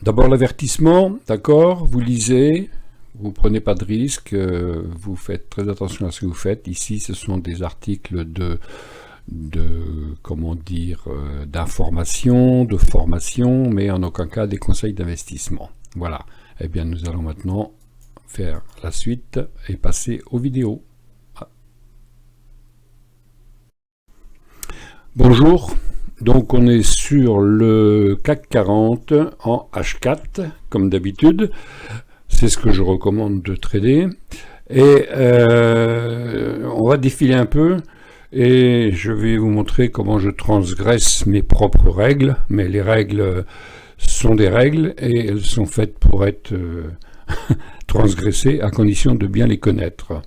D'abord l'avertissement, d'accord, vous lisez, vous prenez pas de risque, vous faites très attention à ce que vous faites. Ici, ce sont des articles comment dire, d'information, de formation, mais en aucun cas des conseils d'investissement. Voilà. Eh bien, nous allons maintenant faire la suite et passer aux vidéos. Bonjour. Donc on est sur le CAC 40 en H4, comme d'habitude. C'est ce que je recommande de trader. Et on va défiler un peu et je vais vous montrer comment je transgresse mes propres règles. Mais les règles sont des règles et elles sont faites pour être transgressées à condition de bien les connaître.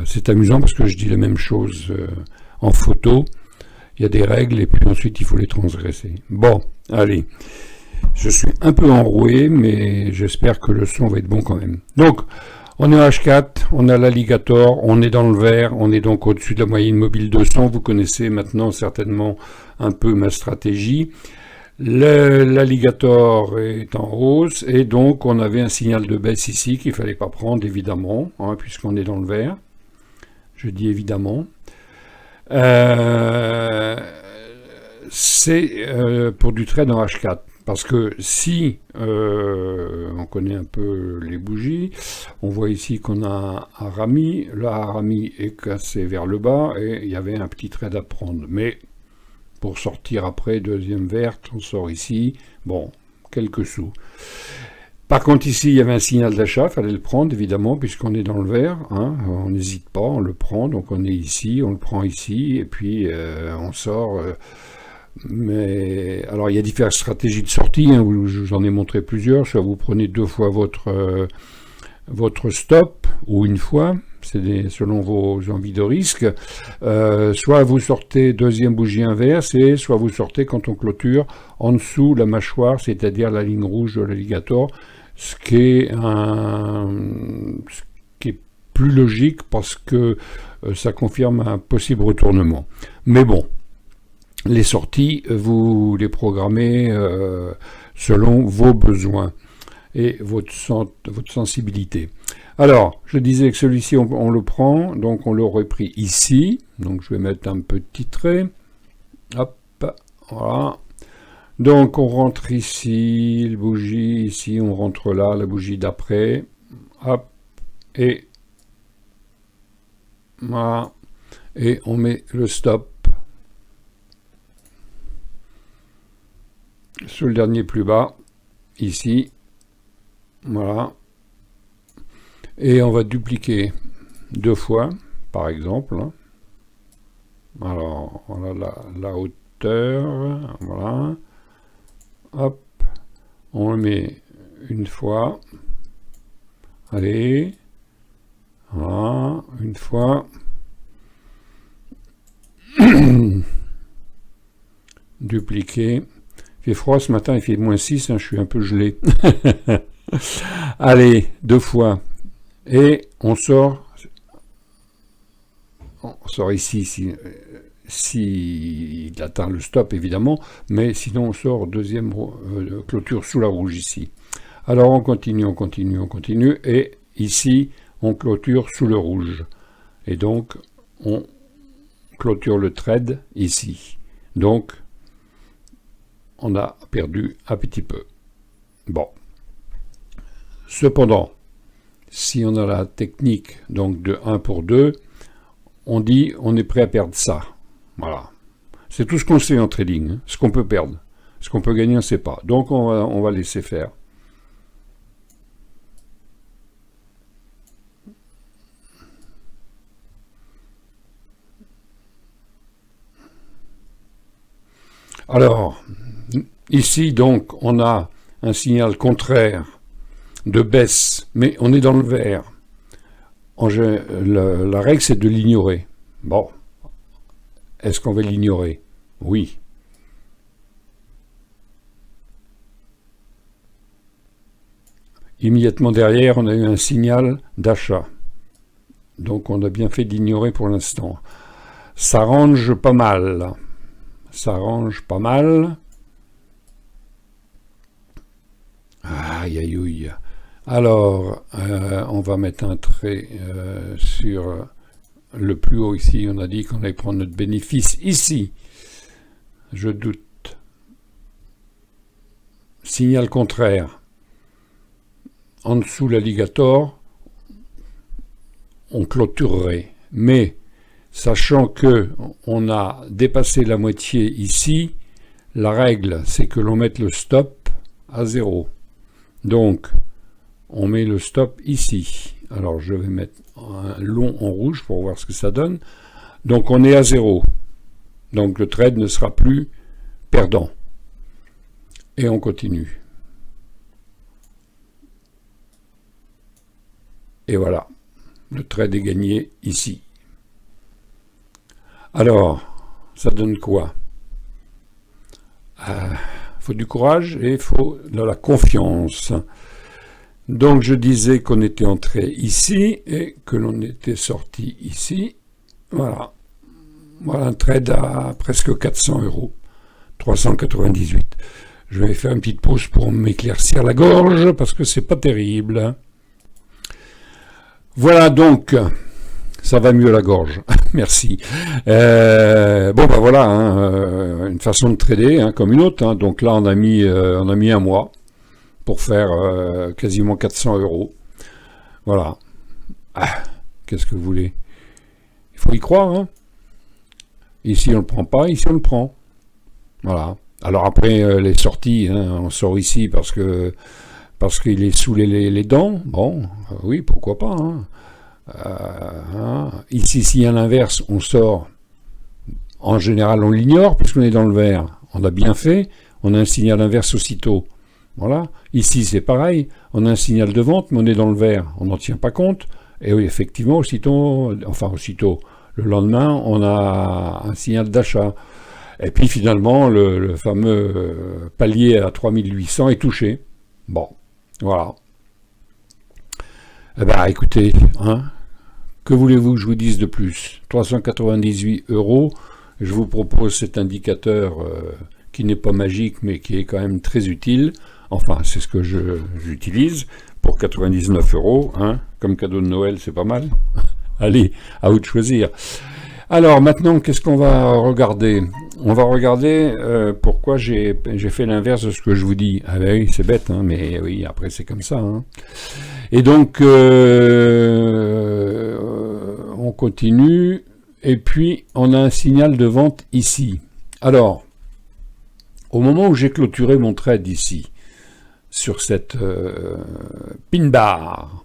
C'est amusant parce que je dis la même chose en photo. Il y a des règles et puis ensuite il faut les transgresser. Bon, allez. Je suis un peu enroué, mais j'espère que le son va être bon quand même. Donc, on est en H4, on a l'alligator, on est dans le vert, on est donc au-dessus de la moyenne mobile 200. Vous connaissez maintenant certainement un peu ma stratégie. L'alligator est en hausse et donc on avait un signal de baisse ici qu'il ne fallait pas prendre évidemment, hein, puisqu'on est dans le vert. Je dis évidemment. C'est pour du trade en H4. Parce que si on connaît un peu les bougies, on voit ici qu'on a un Harami. Là, Harami est cassé vers le bas et il y avait un petit trade à prendre. Mais pour sortir après, deuxième verte, on sort ici. Bon, quelques sous. Par contre, ici, il y avait un signal d'achat, il fallait le prendre, évidemment, puisqu'on est dans le vert. Hein, on n'hésite pas, on le prend. Donc, on est ici, on le prend ici, et puis on sort. Mais alors, il y a différentes stratégies de sortie. Hein, j'en ai montré plusieurs. Soit vous prenez 2 fois votre stop, ou une fois. C'est selon vos envies de risque. Soit vous sortez deuxième bougie inverse, et soit vous sortez quand on clôture en dessous la mâchoire, c'est-à-dire la ligne rouge de l'alligator. Ce qui est plus logique parce que ça confirme un possible retournement. Mais bon, les sorties, vous les programmez selon vos besoins et votre sensibilité. Alors, je disais que celui-ci, on le prend, donc on l'aurait pris ici. Donc je vais mettre un petit trait. Hop, voilà. Donc on rentre ici, le bougie, ici, on rentre là, la bougie d'après, hop, et voilà, et on met le stop sur le dernier plus bas, ici, voilà, et on va dupliquer 2 fois, par exemple. Alors, voilà la hauteur, voilà. Hop, on le met une fois. Allez, voilà, une fois. Dupliquer. Il fait froid ce matin, il fait -6, hein, je suis un peu gelé. Allez, 2 fois. Et on sort ici, si il atteint le stop évidemment, mais sinon on sort deuxième clôture sous la rouge ici. Alors on continue, et ici on clôture sous le rouge. Et donc on clôture le trade ici. Donc on a perdu un petit peu. Bon. Cependant, si on a la technique donc de 1 pour 2, on dit on est prêt à perdre ça. Voilà. C'est tout ce qu'on sait en trading, hein, ce qu'on peut perdre. Ce qu'on peut gagner, on ne sait pas. Donc on va laisser faire. Alors, ici donc, on a un signal contraire de baisse, mais on est dans le vert. La règle, c'est de l'ignorer. Bon. Est-ce qu'on va l'ignorer? Oui. Immédiatement derrière, on a eu un signal d'achat. Donc on a bien fait d'ignorer pour l'instant. Ça range pas mal. Ça range pas mal. Aïe aïe aïe. Alors, on va mettre un trait sur le plus haut ici. On a dit qu'on allait prendre notre bénéfice ici. Je doute. Signal contraire. En dessous l'alligator, on clôturerait. Mais, sachant que on a dépassé la moitié ici, la règle, c'est que l'on mette le stop à 0. Donc, on met le stop ici. Alors, je vais mettre un long en rouge pour voir ce que ça donne. Donc, on est à 0. Donc, le trade ne sera plus perdant. Et on continue. Et voilà. Le trade est gagné ici. Alors, ça donne quoi? Faut du courage et il faut de la confiance. Donc je disais qu'on était entré ici et que l'on était sorti ici. Voilà. Voilà un trade à presque 400 €. 398. Je vais faire une petite pause pour m'éclaircir la gorge parce que c'est pas terrible. Voilà donc. Ça va mieux la gorge, merci. Bon ben voilà, hein, une façon de trader hein, comme une autre. Hein. Donc là on a mis un mois pour faire quasiment 400 €. Voilà. Qu'est-ce que vous voulez? Il faut y croire. Hein. Ici on le prend pas, ici on le prend. Voilà. Alors après les sorties, hein, on sort ici parce qu'il est sous les dents. Bon, oui, pourquoi pas. Hein. Ici, s'il y a l'inverse, on sort. En général, on l'ignore puisqu'on est dans le vert. On a bien fait. On a un signal inverse aussitôt. Voilà. Ici, c'est pareil. On a un signal de vente, mais on est dans le vert. On n'en tient pas compte. Et oui, effectivement, aussitôt, le lendemain, on a un signal d'achat. Et puis finalement, le fameux palier à 3800 est touché. Bon, voilà. Eh ben, écoutez, hein, que voulez-vous que je vous dise de plus? 398 €. Je vous propose cet indicateur qui n'est pas magique, mais qui est quand même très utile. Enfin, c'est ce que j'utilise pour 99 €. Hein, comme cadeau de Noël, c'est pas mal. Allez, à vous de choisir. Alors maintenant, qu'est-ce qu'on va regarder? On va regarder pourquoi j'ai fait l'inverse de ce que je vous dis. Ah ben oui, c'est bête, hein, mais oui, après c'est comme ça. Hein. Et donc, on continue, et puis on a un signal de vente ici. Alors, au moment où j'ai clôturé mon trade ici, sur cette pin bar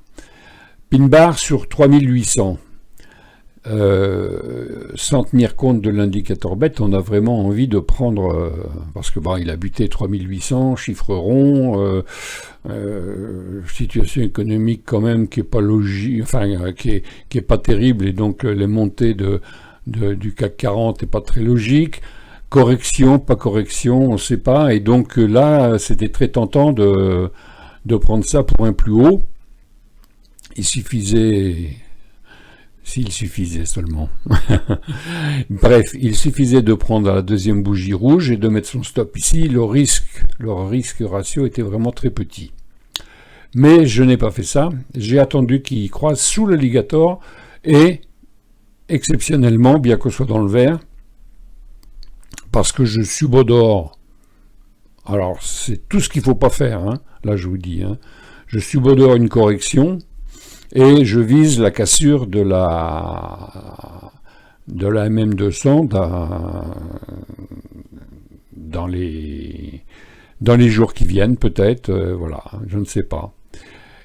sur 3800, sans tenir compte de l'indicateur bête, on a vraiment envie de prendre, parce que il a buté 3800, chiffre rond, situation économique quand même qui est pas logique, enfin qui est pas terrible, et donc les montées du CAC 40 est pas très logique. Correction, pas correction, on ne sait pas, et donc là c'était très tentant de prendre ça pour un plus haut. S'il suffisait seulement. Bref, il suffisait de prendre la deuxième bougie rouge et de mettre son stop ici. Le risque ratio était vraiment très petit. Mais je n'ai pas fait ça. J'ai attendu qu'il croise sous l'alligator et, exceptionnellement, bien qu'on soit dans le vert, parce que je subodore. Alors, c'est tout ce qu'il ne faut pas faire, hein. Là je vous dis. Hein. Je subodore une correction. Et je vise la cassure de la MM200 dans les jours qui viennent, peut-être, voilà, je ne sais pas.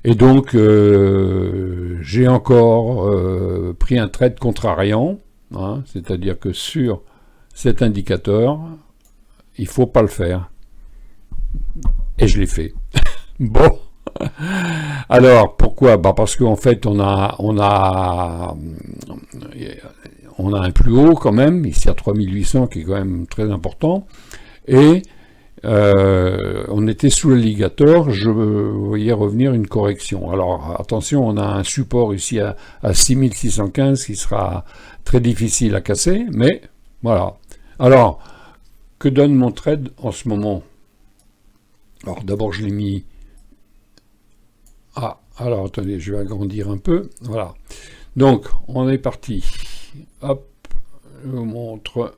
Et donc, j'ai encore pris un trade contrariant, hein, c'est-à-dire que sur cet indicateur, il ne faut pas le faire. Et je l'ai fait. Bon. Alors, pourquoi? Parce qu'en fait, on a un plus haut quand même, ici à 3800, qui est quand même très important, et on était sous l'alligator, je voyais revenir une correction. Alors attention, on a un support ici à 6615 qui sera très difficile à casser, mais voilà. Alors, que donne mon trade en ce moment? Alors d'abord je l'ai mis... Ah, alors attendez, je vais agrandir un peu, voilà. Donc, on est parti. Hop, je vous montre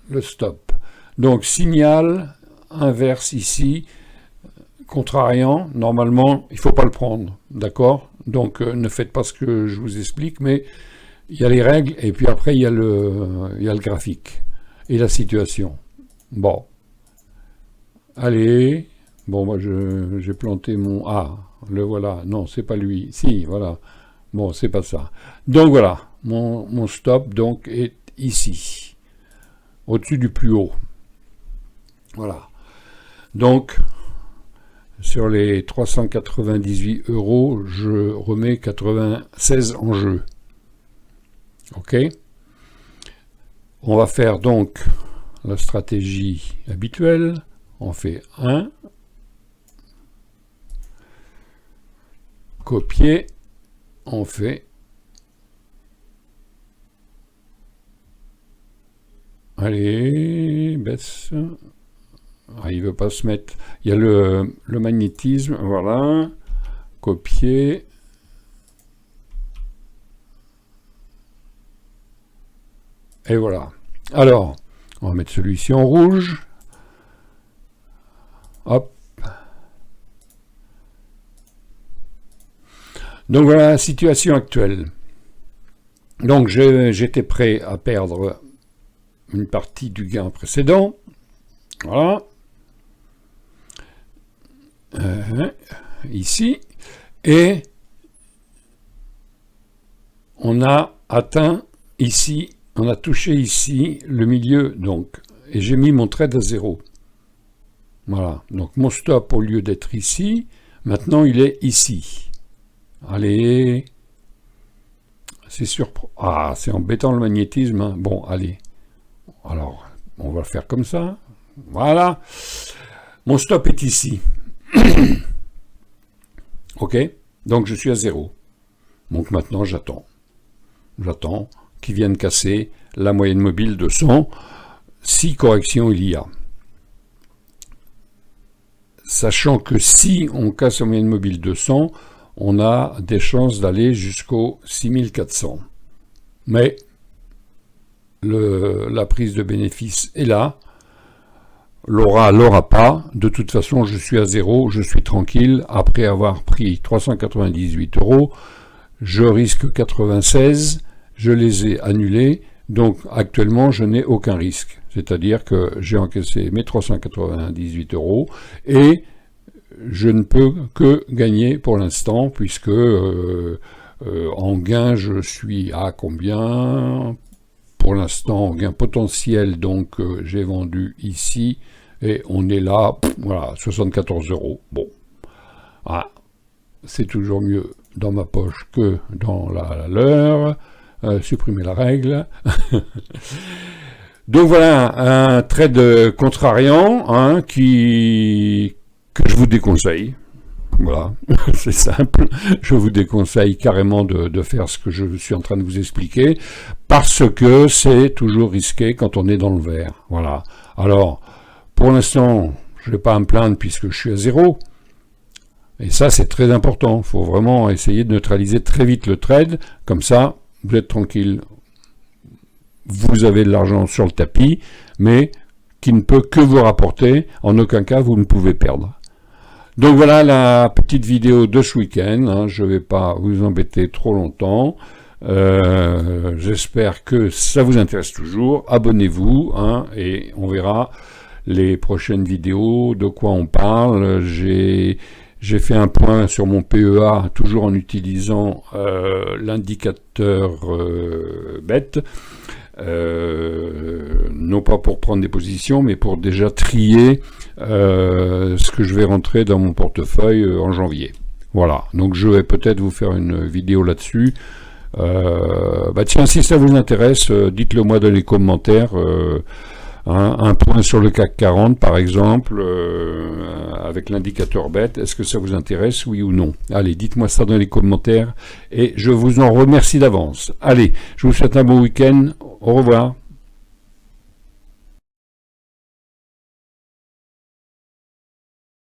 le stop. Donc, signal inverse ici, contrariant, normalement, il ne faut pas le prendre, d'accord? Donc, ne faites pas ce que je vous explique, mais il y a les règles, et puis après, il y a le graphique, et la situation. Bon. Allez. Bon, moi, j'ai planté mon... Ah, le voilà. Non, c'est pas lui. Si, voilà. Bon, c'est pas ça. Donc voilà, mon stop donc est ici, au-dessus du plus haut. Voilà. Donc, sur les 398 €, je remets 96 en jeu. Ok. On va faire donc la stratégie habituelle. On fait 1. Copier. On fait allez, baisse. Ah, il veut pas se mettre. Il y a le magnétisme, voilà. Copier. Et voilà. Alors, on va mettre celui-ci en rouge. Hop. Donc voilà la situation actuelle. Donc j'étais prêt à perdre une partie du gain précédent. Voilà. Ici. Et on a atteint ici, on a touché ici le milieu, donc. Et j'ai mis mon trade à 0. Voilà. Donc mon stop, au lieu d'être ici, maintenant il est ici. Allez, c'est surprenant. Ah, c'est embêtant le magnétisme. Hein. Bon, allez. Alors, on va le faire comme ça. Voilà. Mon stop est ici. Ok. Donc, je suis à 0. Donc, maintenant, j'attends. J'attends qu'il vienne casser la moyenne mobile de 100. Si correction il y a. Sachant que si on casse la moyenne mobile de 100, on a des chances d'aller jusqu'au 6400. Mais la prise de bénéfice est là. L'aura pas. De toute façon, je suis à 0, je suis tranquille. Après avoir pris 398 €, je risque 96, je les ai annulés. Donc actuellement, je n'ai aucun risque. C'est-à-dire que j'ai encaissé mes 398 € et je ne peux que gagner pour l'instant, puisque en gain, je suis à combien? Pour l'instant, en gain potentiel, donc j'ai vendu ici, et on est là, voilà, 74 €. Bon, ah, c'est toujours mieux dans ma poche que dans la leur. Supprimer la règle. Donc voilà, un trade contrariant, hein, que je vous déconseille. Voilà, c'est simple. Je vous déconseille carrément de faire ce que je suis en train de vous expliquer, parce que c'est toujours risqué quand on est dans le vert. Voilà. Alors, pour l'instant, je ne vais pas me plaindre puisque je suis à 0. Et ça, c'est très important. Il faut vraiment essayer de neutraliser très vite le trade. Comme ça, vous êtes tranquille. Vous avez de l'argent sur le tapis, mais qui ne peut que vous rapporter. En aucun cas, vous ne pouvez perdre. Donc voilà la petite vidéo de ce week-end. Hein. Je ne vais pas vous embêter trop longtemps. J'espère que ça vous intéresse toujours. Abonnez-vous, hein, et on verra les prochaines vidéos, de quoi on parle. J'ai fait un point sur mon PEA, toujours en utilisant l'indicateur bête. Non pas pour prendre des positions, mais pour déjà trier ce que je vais rentrer dans mon portefeuille en janvier. Voilà, donc je vais peut-être vous faire une vidéo là-dessus. Tiens, si ça vous intéresse, dites-le moi dans les commentaires. Un point sur le CAC 40 par exemple, avec l'indicateur BET, est-ce que ça vous intéresse, oui ou non? Allez, dites-moi ça dans les commentaires et je vous en remercie d'avance. Allez, je vous souhaite un bon week-end, au revoir.